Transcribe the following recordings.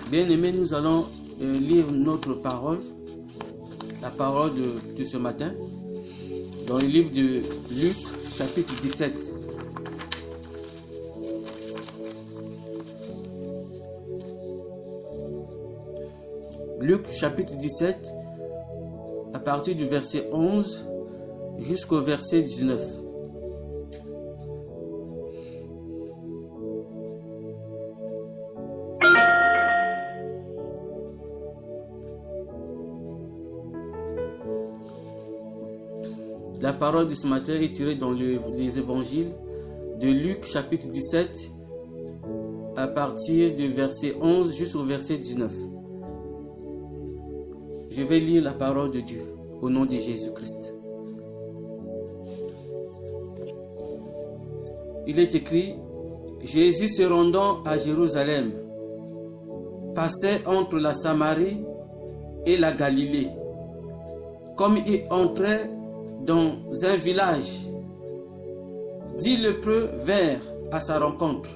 Bien-aimés, nous allons lire notre parole, la parole de ce matin, dans le livre de Luc, chapitre 17. Luc, chapitre 17, à partir du verset 11 jusqu'au verset 19. La parole de ce matin est tirée dans les évangiles de Luc chapitre 17 à partir du verset 11 jusqu'au verset 19. Je vais lire la parole de Dieu au nom de Jésus-Christ. Il est écrit: Jésus se rendant à Jérusalem passait entre la Samarie et la Galilée. Comme il entrait dans un village, 10 lépreux vinrent à sa rencontre.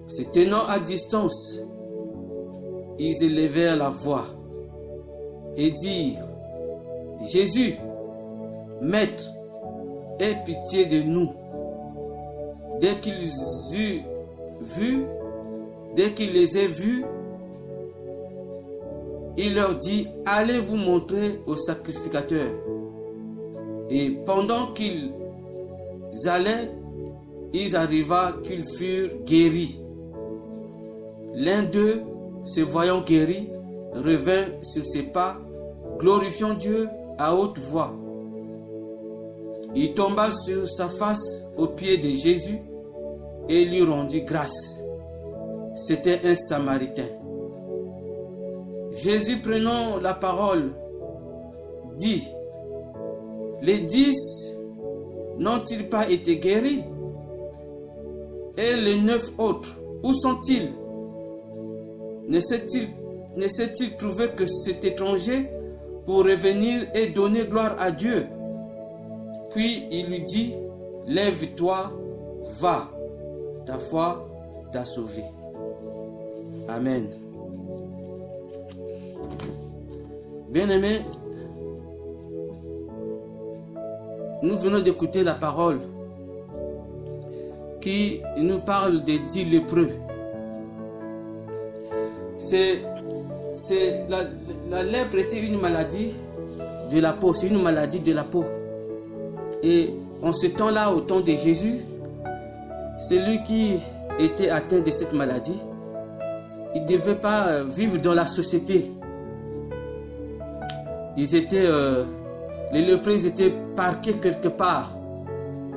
Se tenant à distance, ils élevèrent la voix et dirent: Jésus, Maître, aie pitié de nous. Dès qu'il les eut vus, il leur dit: Allez vous montrer au sacrificateur. Et pendant qu'ils allaient, il arriva qu'ils furent guéris. L'un d'eux, se voyant guéri, revint sur ses pas, glorifiant Dieu à haute voix. Il tomba sur sa face aux pieds de Jésus et lui rendit grâce. C'était un Samaritain. Jésus, prenant la parole, dit: Les 10 n'ont-ils pas été guéris? Et les 9 autres, où sont-ils? Ne s'est-il trouvé que cet étranger pour revenir et donner gloire à Dieu? Puis il lui dit: Lève-toi, va, ta foi t'a sauvé. Amen. Bien-aimés, nous venons d'écouter la parole qui nous parle des 10 lépreux. La lèpre était une maladie de la peau, c'est une maladie de la peau. Et en ce temps-là, au temps de Jésus, celui qui était atteint de cette maladie, il ne devait pas vivre dans la société. Les lépreux étaient parqués quelque part.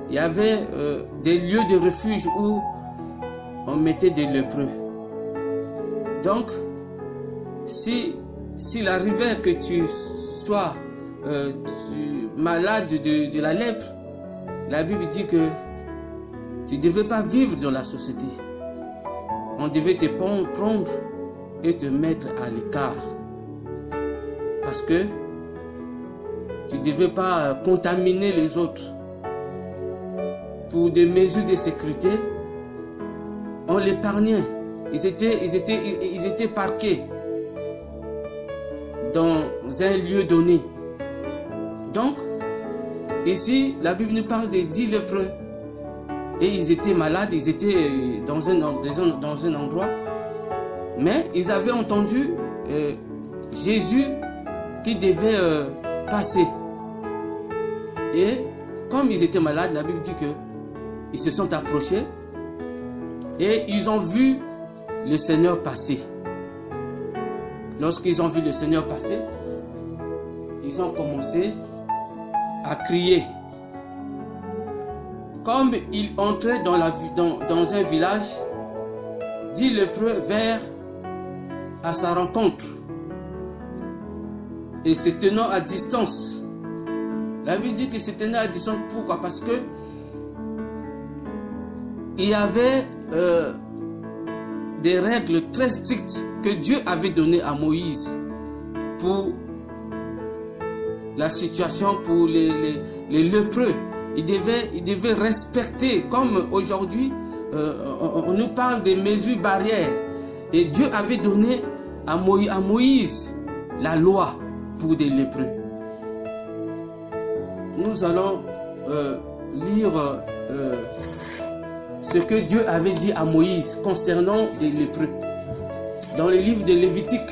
Il y avait des lieux de refuge où on mettait des lépreux. Donc, s'il arrivait que tu sois malade de la lèpre, la Bible dit que tu ne devais pas vivre dans la société. On devait te prendre et te mettre à l'écart. Parce que tu ne devais pas contaminer les autres. Pour des mesures de sécurité, on l'épargnait. Ils étaient parqués dans un lieu donné. Donc, ici, la Bible nous parle des 10 lépreux. Et ils étaient malades, ils étaient dans un endroit. Mais ils avaient entendu Jésus qui devait passer. Et comme ils étaient malades, la Bible dit qu'ils se sont approchés et ils ont vu le Seigneur passer. Lorsqu'ils ont vu le Seigneur passer, ils ont commencé à crier. Comme il entrait dans un village, 10 lépreux vinrent à sa rencontre. Et se tenant à distance. La Bible dit que se tenait à distance. Pourquoi? Parce que il y avait des règles très strictes que Dieu avait données à Moïse pour la situation, pour les lépreux. Il devait respecter, comme aujourd'hui, on nous parle des mesures barrières. Et Dieu avait donné à Moïse la loi pour des lépreux. Nous allons lire ce que Dieu avait dit à Moïse concernant des lépreux. Dans le livre de Lévitique,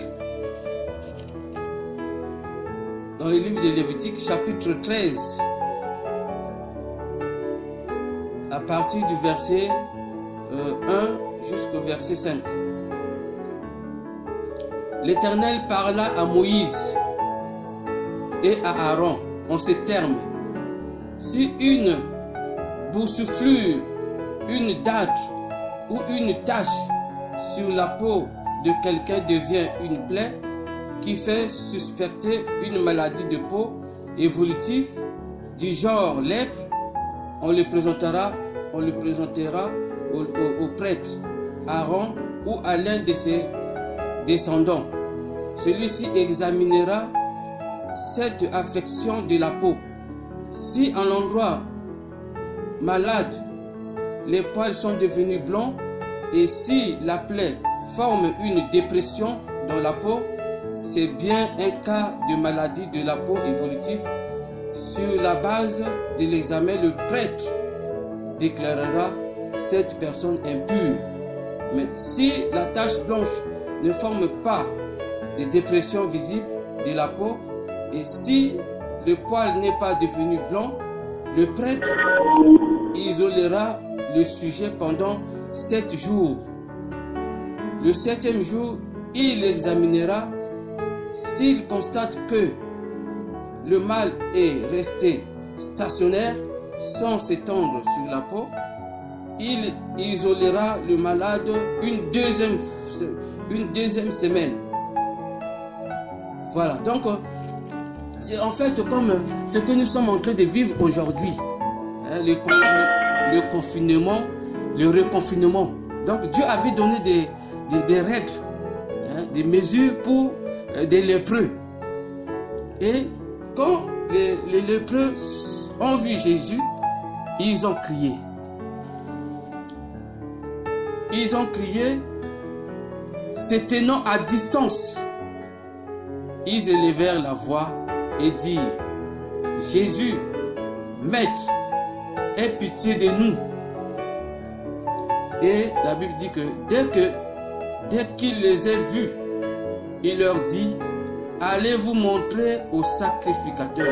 chapitre 13, à partir du verset 1 jusqu'au verset 5. L'Éternel parla à Moïse et à Aaron en ces termes. Si une boursouflure, une dartre ou une tache sur la peau de quelqu'un devient une plaie qui fait suspecter une maladie de peau évolutive du genre lèpre, on le présentera au prêtre Aaron ou à l'un de ses descendants. Celui-ci examinera cette affection de la peau. Si en l'endroit malade, les poils sont devenus blancs et si la plaie forme une dépression dans la peau, c'est bien un cas de maladie de la peau évolutive. Sur la base de l'examen, le prêtre déclarera cette personne impure. Mais si la tache blanche ne forme pas de dépression visible de la peau et si le poil n'est pas devenu blanc, le prêtre isolera le sujet pendant 7 jours. Le 7e jour, il l'examinera. S'il constate que le mal est resté stationnaire sans s'étendre sur la peau, il isolera le malade une deuxième semaine. Voilà, donc c'est en fait comme ce que nous sommes en train de vivre aujourd'hui, hein, le confinement, le reconfinement. Donc Dieu avait donné des règles, hein, des mesures pour des lépreux. Et quand les lépreux ont vu Jésus, ils ont crié. Ils ont crié, se tenant à distance. Ils élevèrent la voix et dirent, Jésus, Maître, aie pitié de nous. Et la Bible dit que dès qu'il les a vus, il leur dit, allez vous montrer au sacrificateur.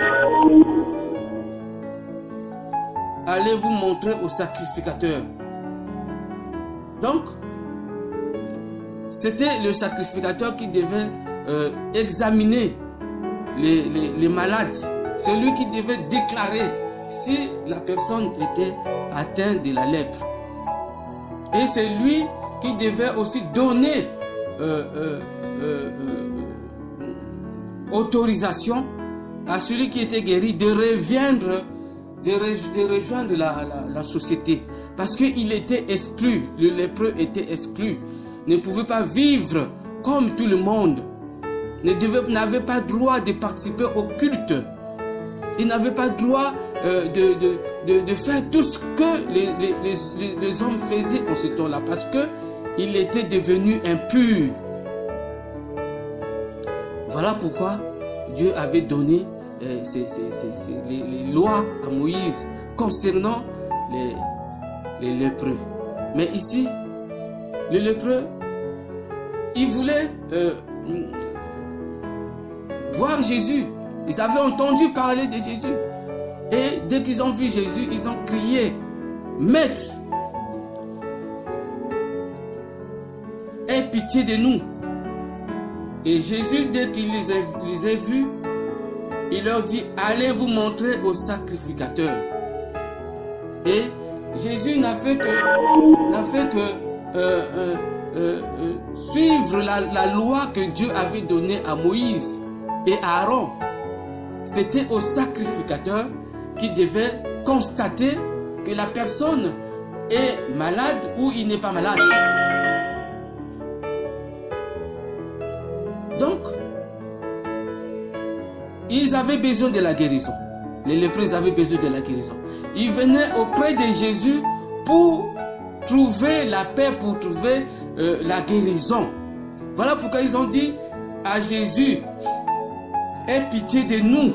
Allez vous montrer au sacrificateur. Donc, c'était le sacrificateur qui devait examiner les malades. Celui qui devait déclarer si la personne était atteinte de la lèpre. Et c'est lui qui devait aussi donner autorisation à celui qui était guéri de rejoindre la société. Parce qu'il était exclu, le lépreux était exclu, ne pouvait pas vivre comme tout le monde, n'avait pas droit de participer au culte, il n'avait pas droit de faire tout ce que les hommes faisaient en ce temps-là, parce qu'il était devenu impur. Voilà pourquoi Dieu avait donné les lois à Moïse concernant les lépreux. Mais ici, les lépreux, ils voulaient voir Jésus. Ils avaient entendu parler de Jésus. Et dès qu'ils ont vu Jésus, ils ont crié, Maître, aie pitié de nous. Et Jésus, dès qu'il les a vus, il leur dit, allez vous montrer au sacrificateur. Et Jésus n'a fait que suivre la loi que Dieu avait donnée à Moïse et à Aaron. C'était au sacrificateur qui devait constater que la personne est malade ou il n'est pas malade. Donc, ils avaient besoin de la guérison. Les lépreux avaient besoin de la guérison. Ils venaient auprès de Jésus pour trouver la paix, pour trouver la guérison. Voilà pourquoi ils ont dit à Jésus, aie pitié de nous.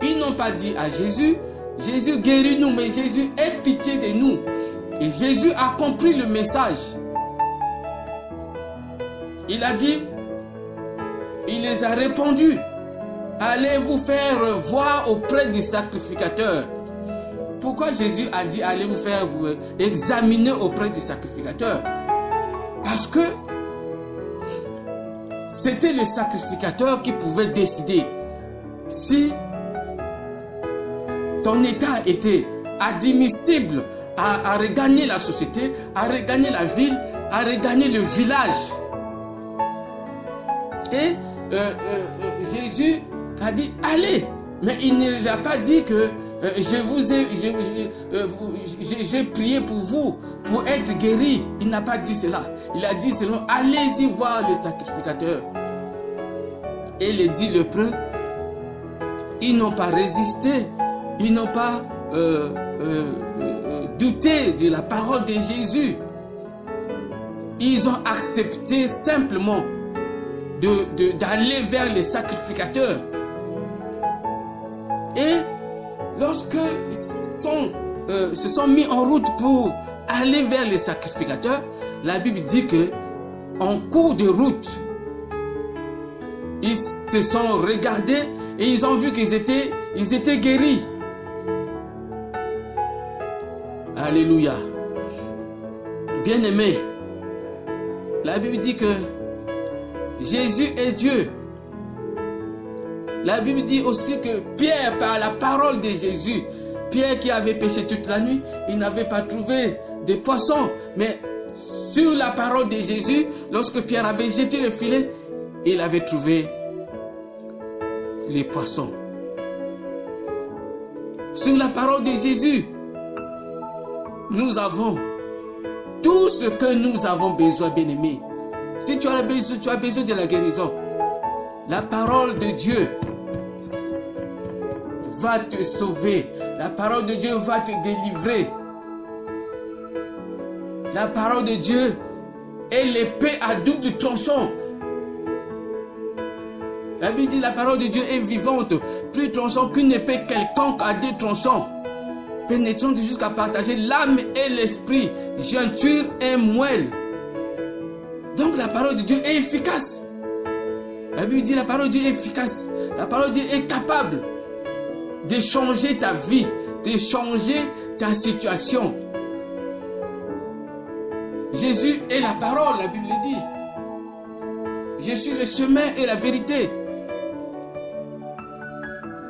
Ils n'ont pas dit à Jésus, Jésus guéris-nous, mais Jésus aie pitié de nous. Et Jésus a compris le message. Il a dit, il les a répondu, allez vous faire voir auprès du sacrificateur. Pourquoi Jésus a dit, allez vous faire examiner auprès du sacrificateur? Parce que c'était le sacrificateur qui pouvait décider si ton état était admissible à regagner la société, à regagner la ville, à regagner le village. Et Jésus a dit allez, mais il ne l'a pas dit que j'ai prié pour vous pour être guéri. Il n'a pas dit cela. Il a dit seulement allez-y voir le sacrificateur. Et les 10 lépreux, ils n'ont pas résisté, ils n'ont pas douté de la parole de Jésus. Ils ont accepté simplement d'aller vers les sacrificateurs. Et lorsqu'ils se sont mis en route pour aller vers les sacrificateurs, la Bible dit que en cours de route, ils se sont regardés et ils ont vu qu'ils étaient guéris. Alléluia. Bien-aimés, la Bible dit que Jésus est Dieu. La Bible dit aussi que Pierre, par la parole de Jésus, Pierre qui avait péché toute la nuit, il n'avait pas trouvé de poissons. Mais sur la parole de Jésus, lorsque Pierre avait jeté le filet, il avait trouvé les poissons. Sur la parole de Jésus, nous avons tout ce que nous avons besoin, bien-aimés. Si tu as besoin de la guérison, la parole de Dieu va te sauver. La parole de Dieu va te délivrer. La parole de Dieu est l'épée à double tranchant. La Bible dit la parole de Dieu est vivante, plus tranchante qu'une épée quelconque à 2 tranchants, pénétrante jusqu'à partager l'âme et l'esprit, jointure et moelle. Donc la parole de Dieu est efficace. La Bible dit la parole de Dieu est efficace. La parole de Dieu est capable de changer ta vie, de changer ta situation. Jésus est la parole, la Bible dit. Je suis le chemin et la vérité.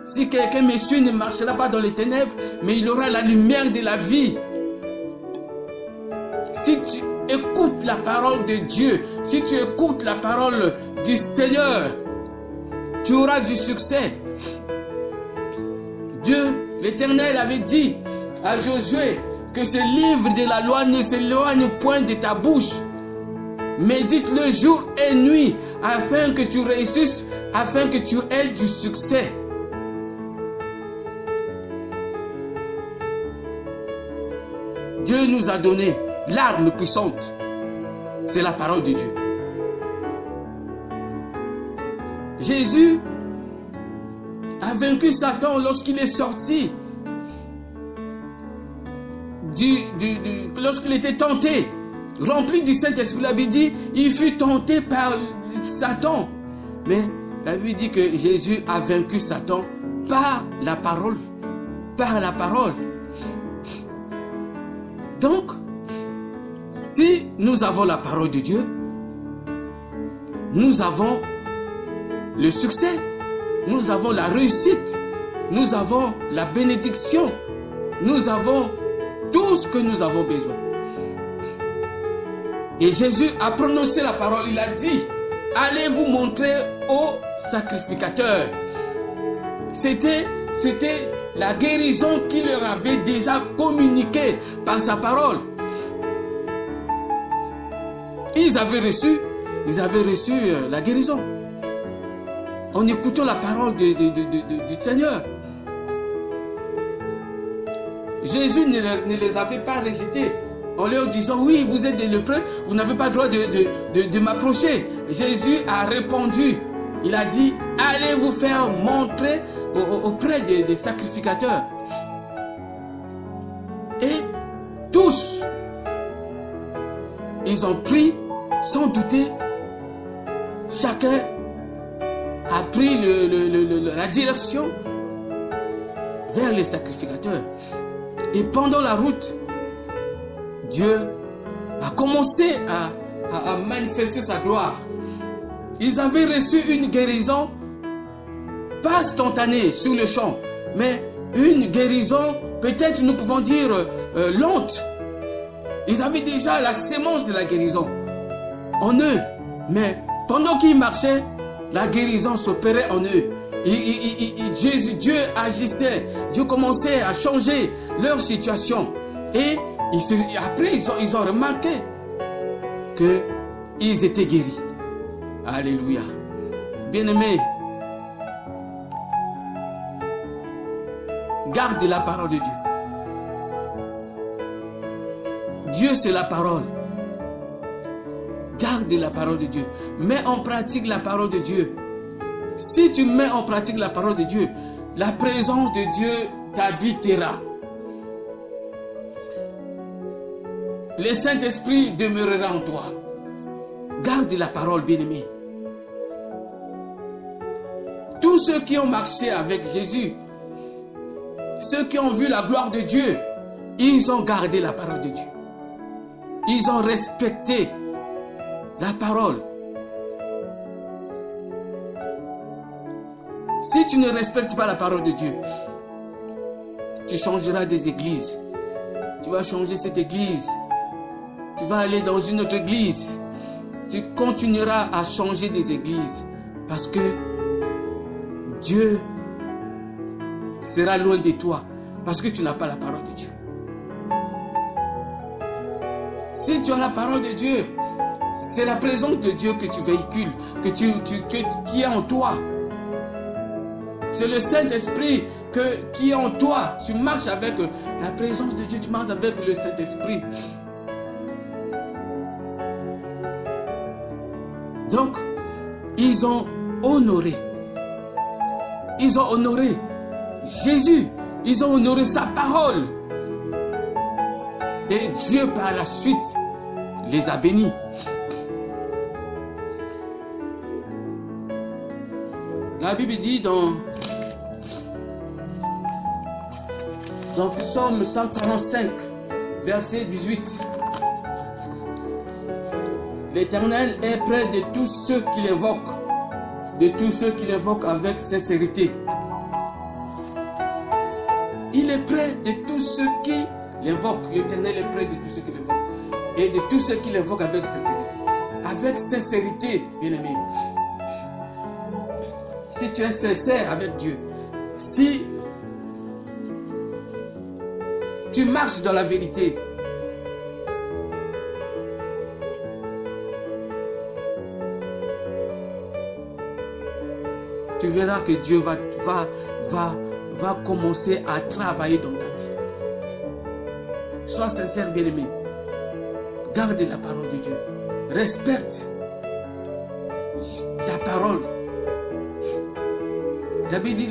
Si quelqu'un me suit, ne marchera pas dans les ténèbres, mais il aura la lumière de la vie. Si tu écoutes la parole de Dieu, si tu écoutes la parole du Seigneur, tu auras du succès. Dieu, l'Éternel, avait dit à Josué que ce livre de la loi ne s'éloigne point de ta bouche. Médite-le jour et nuit afin que tu réussisses, afin que tu aies du succès. Dieu nous a donné l'arme puissante. C'est la parole de Dieu. Jésus a vaincu Satan lorsqu'il est sorti, lorsqu'il était tenté, rempli du Saint-Esprit. La Bible dit, il fut tenté par Satan. Mais la Bible dit que Jésus a vaincu Satan par la parole. Par la parole. Donc, si nous avons la parole de Dieu, nous avons le succès, nous avons la réussite, nous avons la bénédiction, nous avons tout ce que nous avons besoin. Et Jésus a prononcé la parole, il a dit, allez vous montrer au sacrificateur. C'était la guérison qu'il leur avait déjà communiquée par sa parole. Ils avaient reçu la guérison en écoutant la parole du Seigneur. Jésus ne les avait pas rejetés en leur disant, oui, vous êtes des lépreux, vous n'avez pas le droit de m'approcher. Jésus a répondu, il a dit, allez vous faire montrer auprès des sacrificateurs. Et tous, ils ont pris, sans douter, chacun a pris la direction vers les sacrificateurs. Et pendant la route, Dieu a commencé à manifester sa gloire. Ils avaient reçu une guérison, pas instantanée sur le champ, mais une guérison, peut-être nous pouvons dire lente. Ils avaient déjà la sémence de la guérison en eux, mais pendant qu'ils marchaient, la guérison s'opérait en eux. Dieu agissait, Dieu commençait à changer leur situation. Et après, ils ont remarqué qu'ils étaient guéris. Alléluia. Bien-aimés, garde la parole de Dieu. Dieu, c'est la parole. Garde la parole de Dieu. Mets en pratique la parole de Dieu. Si tu mets en pratique la parole de Dieu, la présence de Dieu t'habitera. Le Saint-Esprit demeurera en toi. Garde la parole, bien-aimé. Tous ceux qui ont marché avec Jésus, ceux qui ont vu la gloire de Dieu, ils ont gardé la parole de Dieu. Ils ont respecté la parole. Si tu ne respectes pas la parole de Dieu, tu changeras des églises. Tu vas changer cette église. Tu vas aller dans une autre église. Tu continueras à changer des églises. Parce que Dieu sera loin de toi. Parce que tu n'as pas la parole de Dieu. Si tu as la parole de Dieu, c'est la présence de Dieu que tu véhicules, qui est en toi. C'est le Saint-Esprit qui est en toi. Tu marches avec la présence de Dieu, tu marches avec le Saint-Esprit. Donc, ils ont honoré. Ils ont honoré Jésus. Ils ont honoré sa parole. Et Dieu, par la suite, les a bénis. La Bible dit dans Psaume 145, verset 18, l'Éternel est près de tous ceux qui l'invoquent, avec sincérité. Il est près de tous ceux qui l'invoquent. L'Éternel est près de tous ceux qui l'invoquent. Et de tous ceux qui l'invoquent avec sincérité. Avec sincérité, bien-aimé. Si tu es sincère avec Dieu, si tu marches dans la vérité, tu verras que Dieu va commencer à travailler dans ta vie. Sois sincère, bien-aimé. Garde la parole de Dieu. Respecte la parole. La Bible dit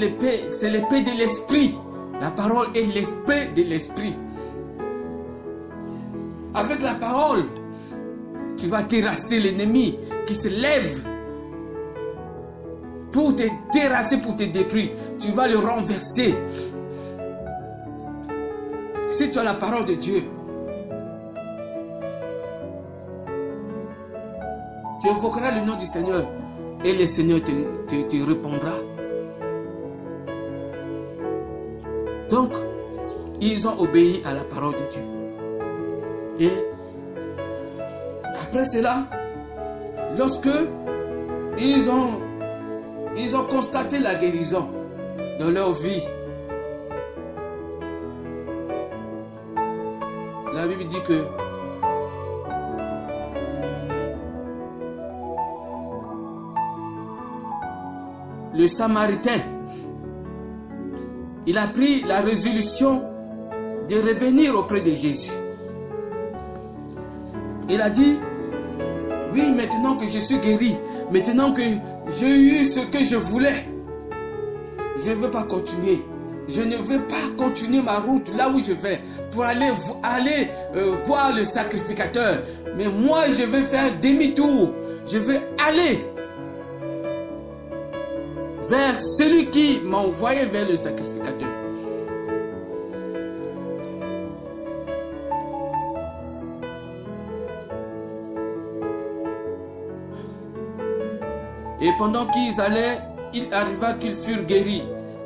c'est l'épée de l'esprit. La parole est l'esprit de l'esprit. Avec la parole, tu vas terrasser l'ennemi qui se lève pour te terrasser, pour te détruire. Tu vas le renverser. Si tu as la parole de Dieu, tu invoqueras le nom du Seigneur et le Seigneur te répondra. Donc, ils ont obéi à la parole de Dieu. Et après cela, lorsque ils ont constaté la guérison dans leur vie, la Bible dit que le Samaritain, il a pris la résolution de revenir auprès de Jésus. Il a dit, oui, maintenant que je suis guéri, maintenant que j'ai eu ce que je voulais, je ne veux pas continuer. Je ne veux pas continuer ma route là où je vais pour aller voir le sacrificateur. Mais moi, je vais faire demi-tour. Je vais aller vers celui qui m'a envoyé vers le sacrificateur. Et pendant qu'ils allaient, il arriva qu'ils furent guéris.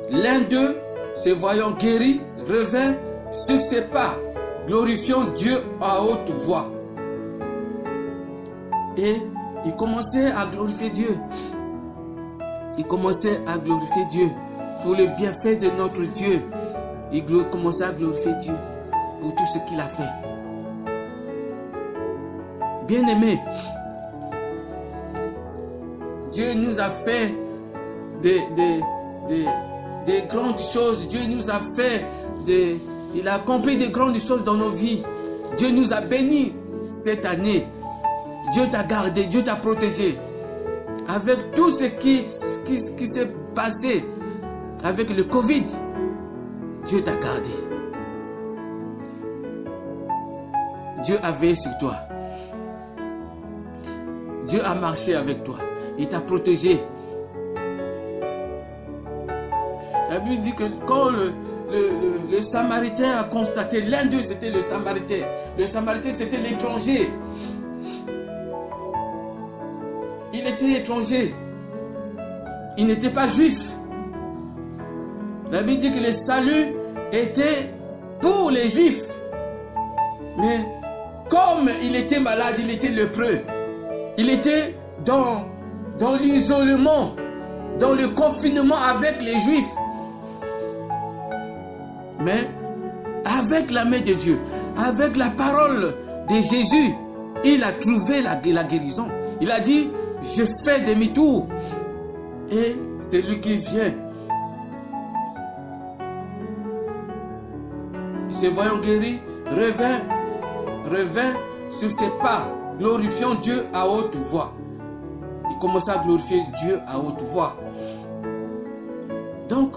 L'un d'eux, se voyant guéri, revint sur ses pas, glorifiant Dieu à haute voix. Et il commençait à glorifier Dieu. Il commençait à glorifier Dieu pour le bienfait de notre Dieu. Il commençait à glorifier Dieu pour tout ce qu'il a fait. Bien-aimés, Dieu nous a fait des grandes choses. Dieu nous a fait il a accompli de grandes choses dans nos vies. Dieu nous a bénis cette année. Dieu t'a gardé, Dieu t'a protégé. Avec tout ce qui s'est passé, avec le Covid, Dieu t'a gardé. Dieu a veillé sur toi. Dieu a marché avec toi. Il t'a protégé. La Bible dit que quand le Samaritain a constaté, l'un d'eux c'était le Samaritain. Le Samaritain c'était l'étranger. Il était étranger. Il n'était pas juif. La Bible dit que le salut était pour les juifs. Mais comme il était malade, il était lépreux. Il était dans l'isolement, dans le confinement avec les juifs. Mais avec la main de Dieu, avec la parole de Jésus, il a trouvé la guérison. Il a dit, je fais demi-tour. Et c'est lui qui vient. Se voyant guéri, revint sur ses pas, glorifiant Dieu à haute voix. Il commença à glorifier Dieu à haute voix. Donc,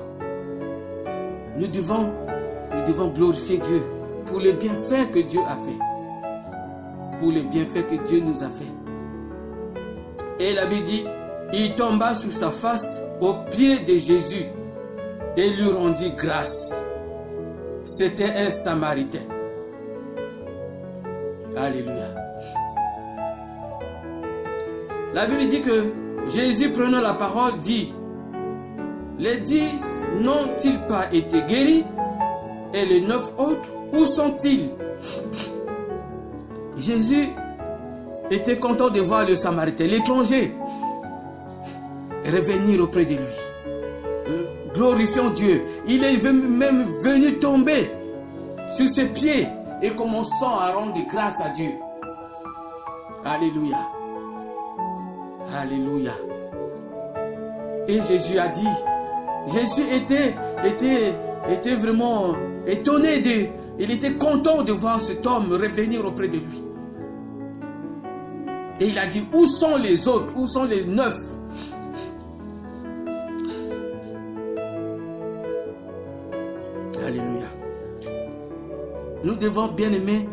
nous devons glorifier Dieu pour les bienfaits que Dieu a fait. Pour les bienfaits que Dieu nous a fait. Et la Bible dit, il tomba sur sa face aux pieds de Jésus et lui rendit grâce. C'était un Samaritain. Alléluia. La Bible dit que Jésus, prenant la parole, dit, les 10 n'ont-ils pas été guéris? Et les 9 autres, où sont-ils? Jésus était content de voir le Samaritain, l'étranger, revenir auprès de lui. Glorifiant Dieu. Il est même venu tomber sur ses pieds et commençant à rendre grâce à Dieu. Alléluia. Alléluia. Et Jésus a dit, Jésus était vraiment étonné il était content de voir cet homme revenir auprès de lui. Et il a dit, où sont les autres? Où sont les 9? Alléluia. Nous devons, bien aimer,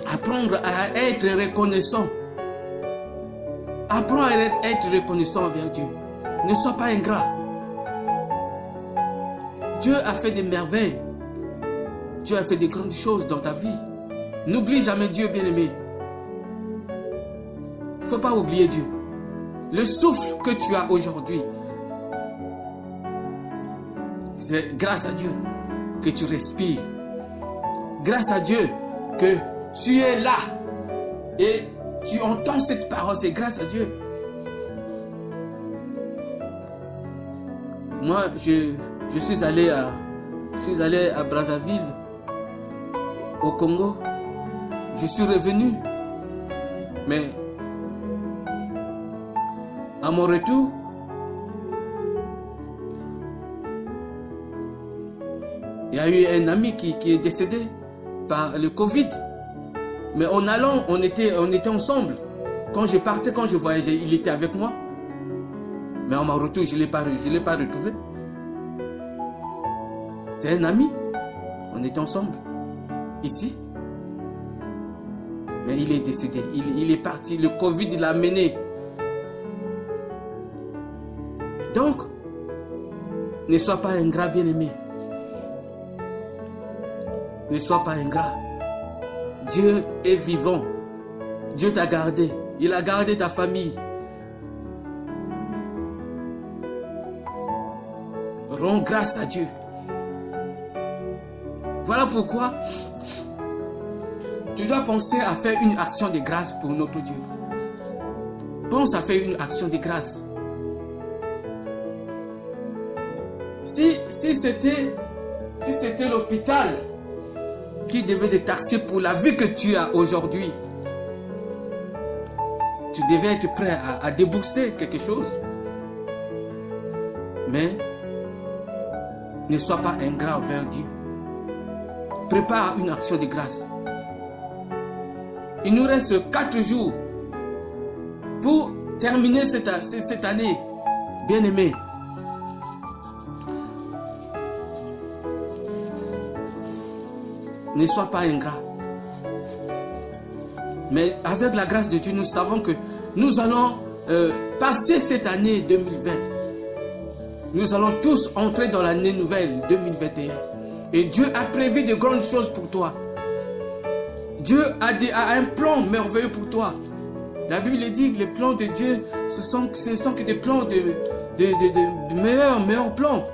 apprendre à être reconnaissants. Apprends à être reconnaissant envers Dieu. Ne sois pas ingrat. Dieu a fait des merveilles. Dieu a fait des grandes choses dans ta vie. N'oublie jamais Dieu, bien-aimé. Il ne faut pas oublier Dieu. Le souffle que tu as aujourd'hui, c'est grâce à Dieu que tu respires. Grâce à Dieu que tu es là et tu entends cette parole. C'est grâce à Dieu. Moi, je suis allé à Brazzaville, au Congo. Je suis revenu. Mais à mon retour, il y a eu un ami qui est décédé par le Covid. Mais en allant, on était ensemble. Quand je partais, quand je voyageais, il était avec moi. Mais en mon retour, je ne l'ai pas retrouvé. C'est un ami. On était ensemble. Ici. Mais il est décédé. Il est parti. Le Covid l'a mené. Donc, ne sois pas ingrat, bien-aimé. Ne sois pas ingrat. Dieu est vivant. Dieu t'a gardé. Il a gardé ta famille. Rends grâce à Dieu. Voilà pourquoi tu dois penser à faire une action de grâce pour notre Dieu. Pense à faire une action de grâce. Si c'était l'hôpital qui devait te taxer pour la vie que tu as aujourd'hui, tu devais être prêt à débourser quelque chose. Mais ne sois pas ingrat envers Dieu. Prépare une action de grâce. Il nous reste 4 jours pour terminer cette année. Bien-aimé. Ne sois pas ingrat. Mais avec la grâce de Dieu, nous savons que nous allons passer cette année 2020. Nous allons tous entrer dans l'année nouvelle 2021. Et Dieu a prévu de grandes choses pour toi. Dieu a un plan merveilleux pour toi. La Bible dit que les plans de Dieu, ce sont que des plans de meilleurs plans.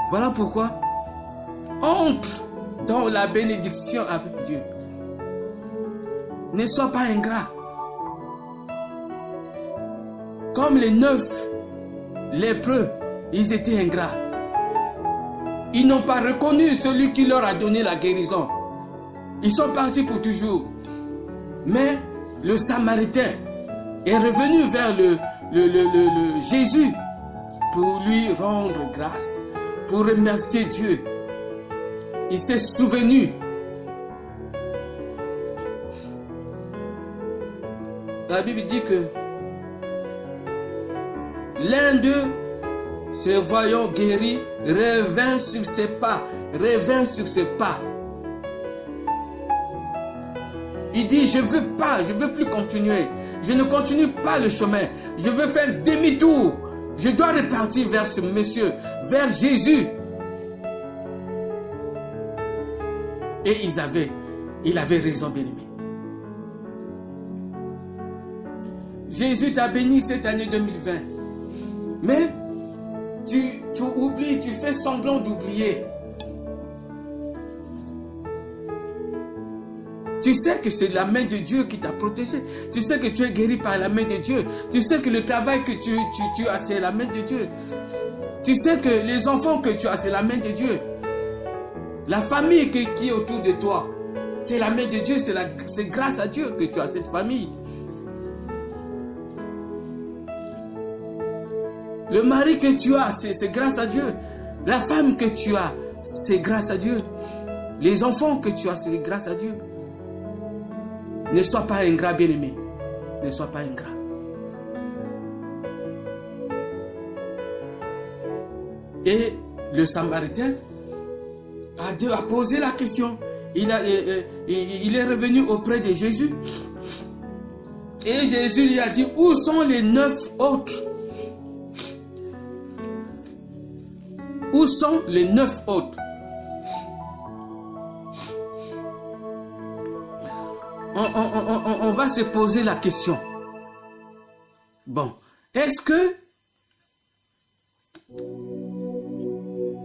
Voilà pourquoi entre dans la bénédiction avec Dieu. Ne sois pas ingrat. Comme les 9 lépreux, ils étaient ingrats. Ils n'ont pas reconnu celui qui leur a donné la guérison. Ils sont partis pour toujours. Mais le Samaritain est revenu vers le Jésus pour lui rendre grâce, pour remercier Dieu. Il s'est souvenu. La Bible dit que l'un d'eux, se voyant guéri, revint sur ses pas. Il dit, je veux plus continuer. Je ne continue pas le chemin. Je veux faire demi-tour. Je dois repartir vers ce monsieur, vers Jésus. Et il avait raison, bien-aimé. Jésus t'a béni cette année 2020. Mais tu oublies, tu fais semblant d'oublier. Tu sais que c'est la main de Dieu qui t'a protégé. Tu sais que tu es guéri par la main de Dieu. Tu sais que le travail que tu as, c'est la main de Dieu. Tu sais que les enfants que tu as, c'est la main de Dieu. La famille qui est autour de toi, c'est la main de Dieu. C'est grâce à Dieu que tu as cette famille. Le mari que tu as, c'est grâce à Dieu. La femme que tu as, c'est grâce à Dieu. Les enfants que tu as, c'est grâce à Dieu. Ne sois pas ingrat, bien-aimé. Ne sois pas ingrat. Et le Samaritain a posé la question. Il est revenu auprès de Jésus. Et Jésus lui a dit, où sont les 9 autres? Où sont les 9 autres? On va se poser la question. Bon, est-ce que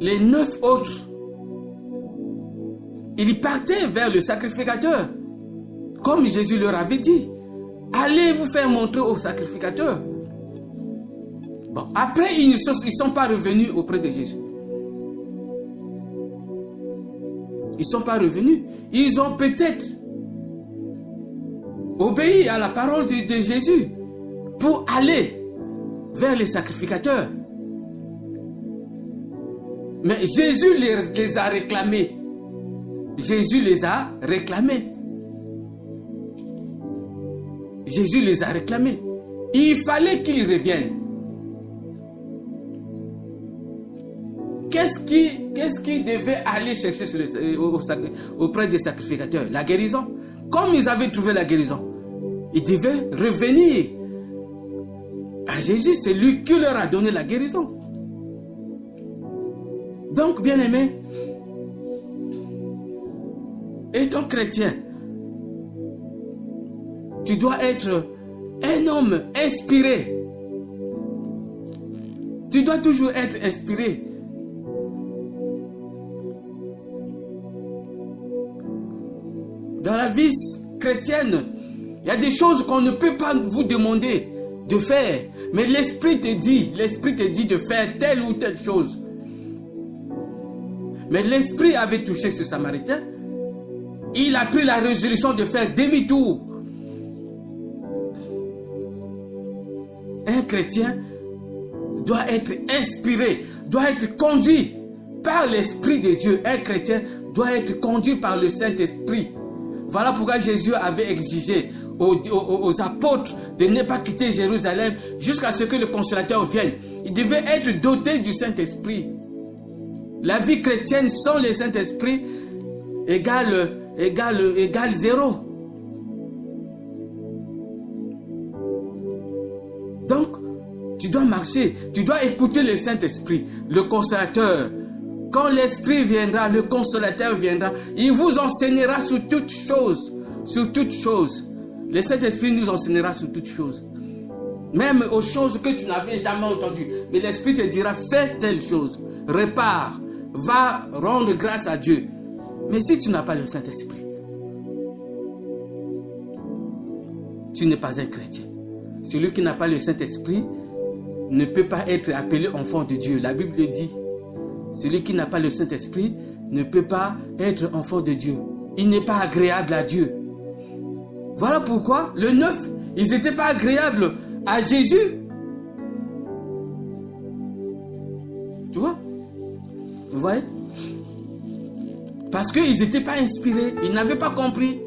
les 9 autres, ils partaient vers le sacrificateur, comme Jésus leur avait dit, allez vous faire montrer au sacrificateur. Bon, après, ils ne sont pas revenus auprès de Jésus. Ils ne sont pas revenus. Ils ont peut-être obéi à la parole de Jésus pour aller vers les sacrificateurs. Mais Jésus les a réclamés. Jésus les a réclamés. Jésus les a réclamés. Il fallait qu'ils reviennent. Qu'est-ce qui devait aller chercher auprès des sacrificateurs? La guérison. Comme ils avaient trouvé la guérison, ils devaient revenir à Jésus. C'est lui qui leur a donné la guérison. Donc, bien-aimé, étant chrétien, tu dois être un homme inspiré. Tu dois toujours être inspiré. Dans la vie chrétienne, il y a des choses qu'on ne peut pas vous demander de faire. Mais l'Esprit te dit de faire telle ou telle chose. Mais l'Esprit avait touché ce Samaritain. Il a pris la résolution de faire demi-tour. Un chrétien doit être inspiré, doit être conduit par l'Esprit de Dieu. Un chrétien doit être conduit par le Saint-Esprit. Voilà pourquoi Jésus avait exigé aux apôtres de ne pas quitter Jérusalem jusqu'à ce que le Consolateur vienne. Ils devaient être dotés du Saint-Esprit. La vie chrétienne sans le Saint-Esprit égale 0. Donc, tu dois marcher, tu dois écouter le Saint-Esprit, le Consolateur. Quand l'Esprit viendra, le Consolateur viendra, il vous enseignera sur toutes choses. Sur toutes choses. Le Saint-Esprit nous enseignera sur toutes choses. Même aux choses que tu n'avais jamais entendues. Mais l'Esprit te dira, fais telle chose. Répare. Va rendre grâce à Dieu. Mais si tu n'as pas le Saint-Esprit, tu n'es pas un chrétien. Celui qui n'a pas le Saint-Esprit ne peut pas être appelé enfant de Dieu. La Bible le dit. Celui qui n'a pas le Saint-Esprit ne peut pas être enfant de Dieu. Il n'est pas agréable à Dieu. Voilà pourquoi le 9, ils n'étaient pas agréables à Jésus. Tu vois? Vous voyez? Parce qu'ils n'étaient pas inspirés. Ils n'avaient pas compris.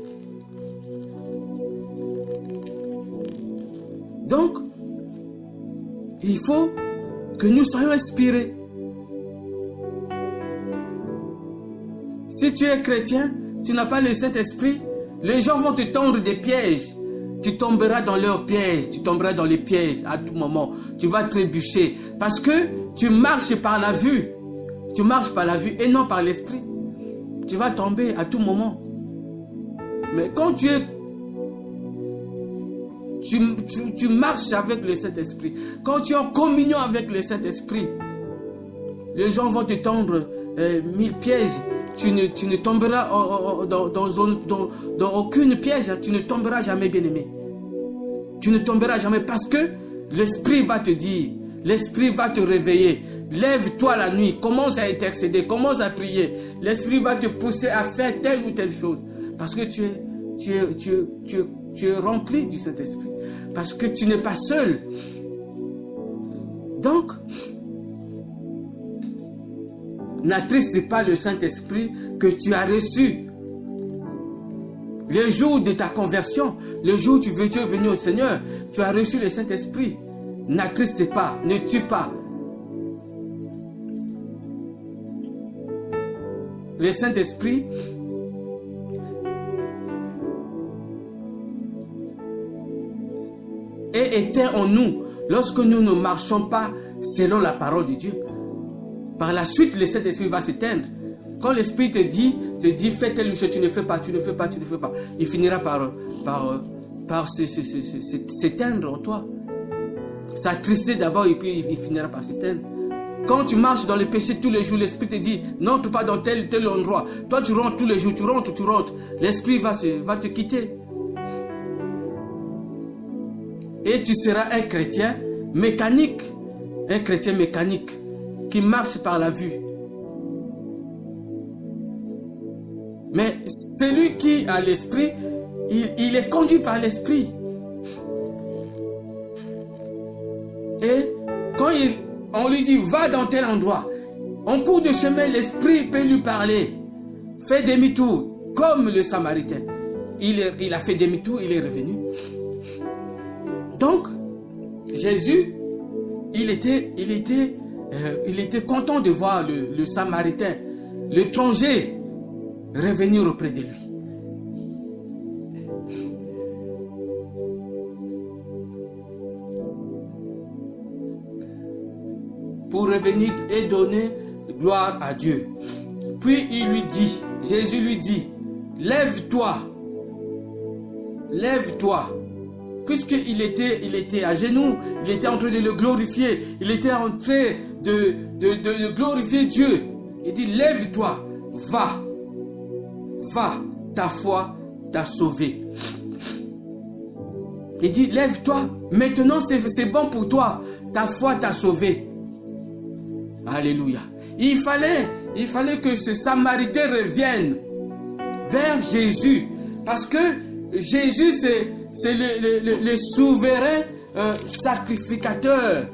Donc, il faut que nous soyons inspirés. Si tu es chrétien, tu n'as pas le Saint-Esprit, les gens vont te tendre des pièges. Tu tomberas dans leurs pièges, tu tomberas dans les pièges à tout moment. Tu vas trébucher parce que tu marches par la vue. Tu marches par la vue et non par l'Esprit. Tu vas tomber à tout moment. Mais quand tu marches avec le Saint-Esprit, quand tu es en communion avec le Saint-Esprit, les gens vont te tendre 1000 pièges. Tu ne tomberas dans aucune piège. Tu ne tomberas jamais, bien-aimé. Tu ne tomberas jamais parce que l'Esprit va te dire, l'Esprit va te réveiller. Lève-toi la nuit, commence à intercéder, commence à prier. L'Esprit va te pousser à faire telle ou telle chose. Parce que tu es rempli du Saint-Esprit. Parce que tu n'es pas seul. Donc, n'attriste pas le Saint-Esprit que tu as reçu. Le jour de ta conversion, le jour où tu es venu au Seigneur, tu as reçu le Saint-Esprit. N'attriste pas, ne tue pas. Le Saint-Esprit est éteint en nous lorsque nous ne marchons pas selon la parole de Dieu. Par la suite, le Saint-Esprit va s'éteindre. Quand l'Esprit te dit fais telle chose, tu ne fais pas. Il finira par s'éteindre en toi. S'attrister d'abord et puis il finira par s'éteindre. Quand tu marches dans le péché tous les jours, l'Esprit te dit n'entre pas dans tel endroit. Toi tu rentres tous les jours, tu rentres. L'Esprit va te quitter. Et tu seras un chrétien mécanique. Un chrétien mécanique qui marche par la vue. Mais celui qui a l'Esprit, il est conduit par l'Esprit. Et quand on lui dit va dans tel endroit, En cours de chemin, l'Esprit peut lui parler. Fais demi-tour, comme le Samaritain. Il a fait demi-tour, il est revenu. Donc, Jésus, il était content de voir le Samaritain, l'étranger, revenir auprès de lui. Pour revenir et donner gloire à Dieu. Puis Jésus lui dit, lève-toi, lève-toi. Puisqu'il était à genoux, il était en train de le glorifier, il était en train de glorifier Dieu. Il dit, lève-toi, va, ta foi t'a sauvé. Il dit, lève-toi, maintenant c'est bon pour toi, ta foi t'a sauvé. Alléluia. Il fallait que ce Samaritain revienne vers Jésus, parce que Jésus c'est le souverain sacrificateur.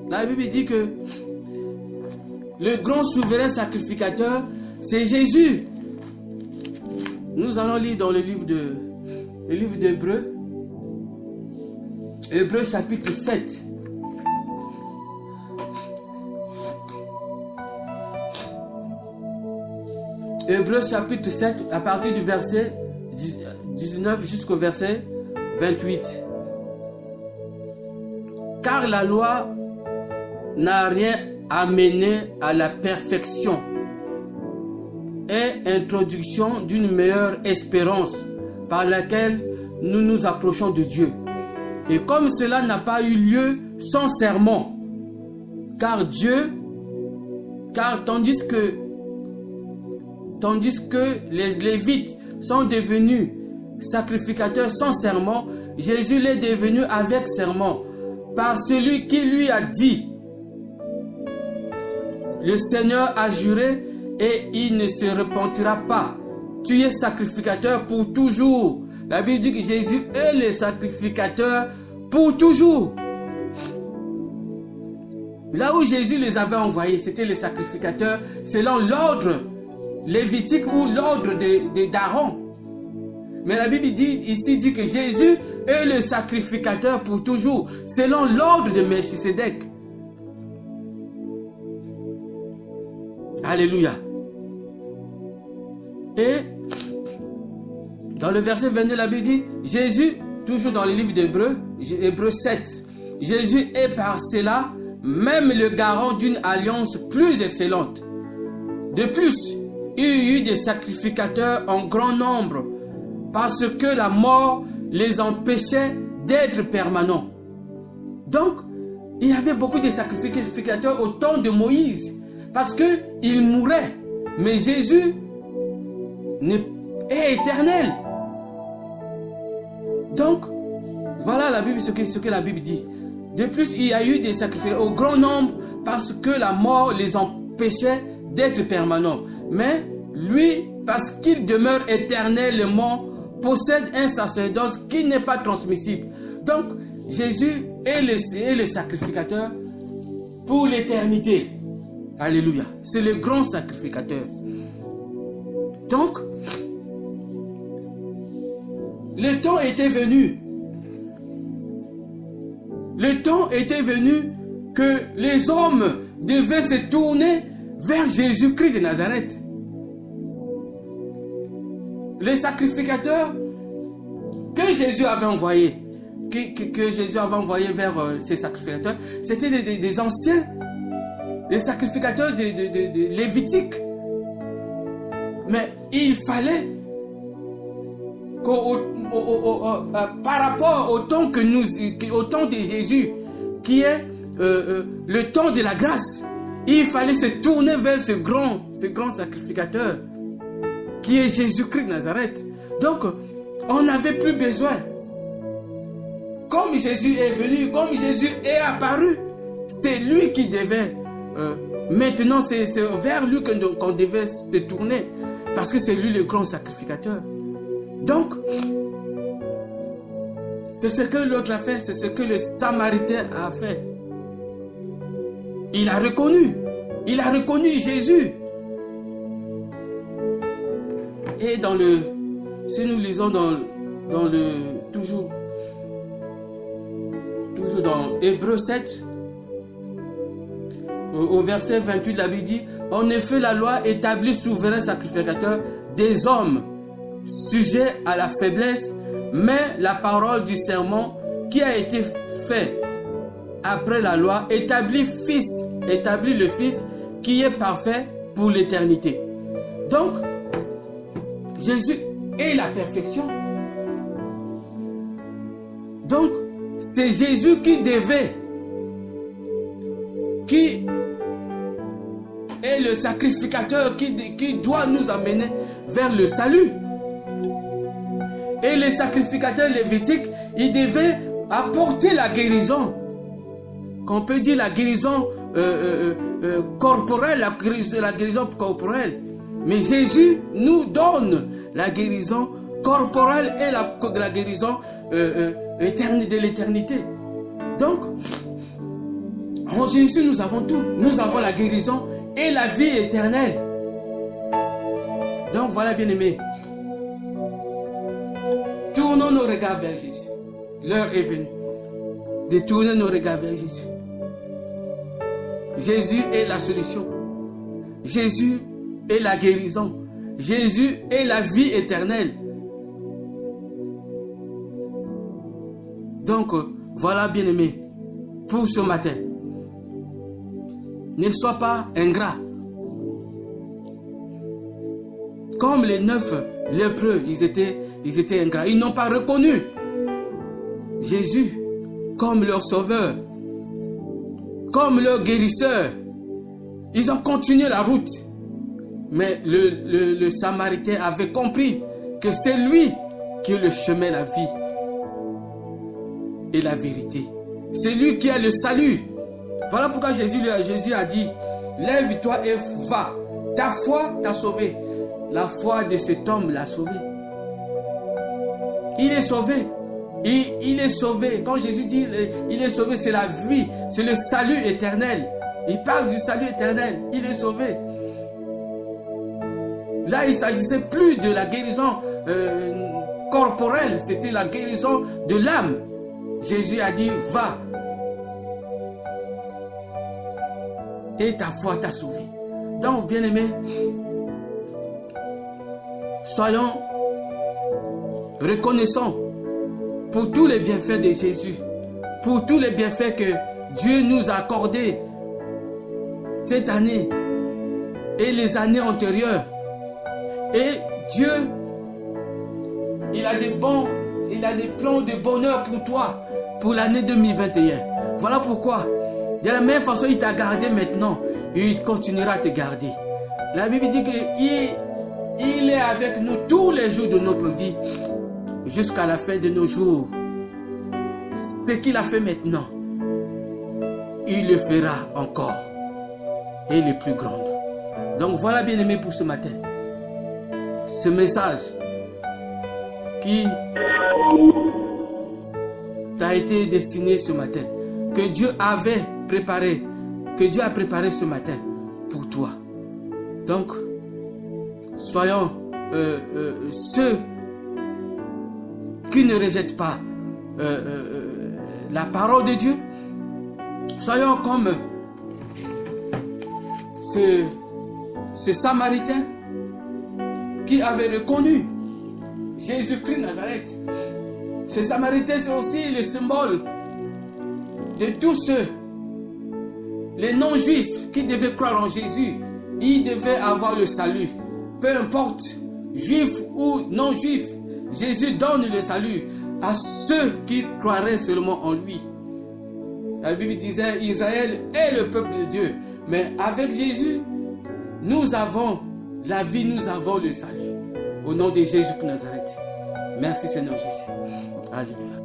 La Bible dit que le grand souverain sacrificateur, c'est Jésus. Nous allons lire dans le livre d'Hébreux, Hébreux chapitre 7. Hébreux chapitre 7, à partir du verset 19 jusqu'au verset 28. Car la loi n'a rien amené à la perfection et introduction d'une meilleure espérance par laquelle nous nous approchons de Dieu. Et comme cela n'a pas eu lieu sans serment, car tandis que les Lévites sont devenus sacrificateurs sans serment, Jésus l'est devenu avec serment, par celui qui lui a dit, le Seigneur a juré et il ne se repentira pas. Tu es sacrificateur pour toujours. La Bible dit que Jésus est le sacrificateur pour toujours. Là où Jésus les avait envoyés, c'était les sacrificateurs selon l'ordre lévitique ou l'ordre d'Aaron. Mais la Bible dit que Jésus est le sacrificateur pour toujours, selon l'ordre de Melchisédek. Alléluia. Et dans le verset 22, la Bible dit, Jésus, toujours dans le livre d'Hébreux, Hébreux 7, Jésus est par cela même le garant d'une alliance plus excellente. De plus, il y a eu des sacrificateurs en grand nombre, parce que la mort les empêchait d'être permanents. Donc, il y avait beaucoup de sacrificateurs au temps de Moïse, parce qu'ils mouraient. Mais Jésus est éternel. Donc, voilà la Bible, ce que la Bible dit. De plus, il y a eu des sacrificateurs au grand nombre, parce que la mort les empêchait d'être permanents. Mais lui, parce qu'il demeure éternellement, possède un sacerdoce qui n'est pas transmissible. Donc, Jésus est le sacrificateur pour l'éternité. Alléluia. C'est le grand sacrificateur. Donc, le temps était venu. Le temps était venu que les hommes devaient se tourner vers Jésus-Christ de Nazareth. Les sacrificateurs que Jésus avait envoyés, que Jésus avait envoyés vers ces sacrificateurs, c'était des anciens, des sacrificateurs de Lévitique. Mais il fallait par rapport au temps au temps de Jésus, qui est le temps de la grâce, il fallait se tourner vers ce grand sacrificateur qui est Jésus-Christ de Nazareth. Donc, on n'avait plus besoin. Comme Jésus est venu, comme Jésus est apparu, c'est lui qui devait. Maintenant, c'est vers lui qu'on devait se tourner, parce que c'est lui le grand sacrificateur. Donc, C'est ce que l'autre a fait, c'est ce que le Samaritain a fait. Il a reconnu Jésus. Et si nous lisons toujours dans Hébreux 7, au verset 28, la Bible dit, en effet, la loi établit souverain sacrificateur des hommes sujets à la faiblesse, mais la parole du serment qui a été fait après la loi établit le Fils qui est parfait pour l'éternité. Donc, Jésus est la perfection. Donc, c'est Jésus qui est le sacrificateur qui doit nous amener vers le salut. Et les sacrificateurs lévitiques, ils devaient apporter la guérison. Qu'on peut dire la guérison corporelle, la guérison corporelle. Mais Jésus nous donne la guérison corporelle et la guérison éternelle de l'éternité. Donc, en Jésus, nous avons tout. Nous avons la guérison et la vie éternelle. Donc, voilà, bien-aimés. Tournons nos regards vers Jésus. L'heure est venue de tourner nos regards vers Jésus. Jésus est la solution. Jésus est la guérison. Jésus est la vie éternelle. Donc, voilà, bien-aimés, pour ce matin. Ne sois pas ingrat. Comme les 9 lépreux, ils étaient ingrats. Ils n'ont pas reconnu Jésus comme leur sauveur, comme leur guérisseur. Ils ont continué la route. Mais le Samaritain avait compris que c'est lui qui est le chemin, la vie et la vérité. C'est lui qui a le salut. Voilà pourquoi Jésus a dit, lève-toi et va. Ta foi t'a sauvé. La foi de cet homme l'a sauvé. Il est sauvé. Il est sauvé. Quand Jésus dit il est sauvé, c'est la vie, c'est le salut éternel. Il parle du salut éternel. Il est sauvé. Là, il ne s'agissait plus de la guérison corporelle, c'était la guérison de l'âme. Jésus a dit, va. Et ta foi t'a sauvé. Donc, bien-aimés, soyons reconnaissants pour tous les bienfaits de Jésus, pour tous les bienfaits que Dieu nous a accordés cette année et les années antérieures. Et Dieu, il a des plans de bonheur pour toi, pour l'année 2021. Voilà pourquoi, de la même façon, il t'a gardé maintenant, il continuera à te garder. La Bible dit qu'il est avec nous tous les jours de notre vie, jusqu'à la fin de nos jours. Ce qu'il a fait maintenant, il le fera encore. Et les plus grandes. Donc voilà, bien-aimé, pour ce matin. Ce message qui t'a été destiné ce matin, que Dieu avait préparé, que Dieu a préparé ce matin pour toi. Donc, soyons ceux qui ne rejettent pas la parole de Dieu. Soyons comme ce Samaritain qui avait reconnu Jésus-Christ de Nazareth. Ce Samaritain, c'est aussi le symbole de tous ceux, les non-juifs qui devaient croire en Jésus. Ils devaient avoir le salut. Peu importe, juifs ou non-juifs, Jésus donne le salut à ceux qui croiraient seulement en lui. La Bible disait, Israël est le peuple de Dieu. Mais avec Jésus, nous avons la vie, nous avons le salut. Au nom de Jésus de Nazareth. Merci Seigneur Jésus. Alléluia.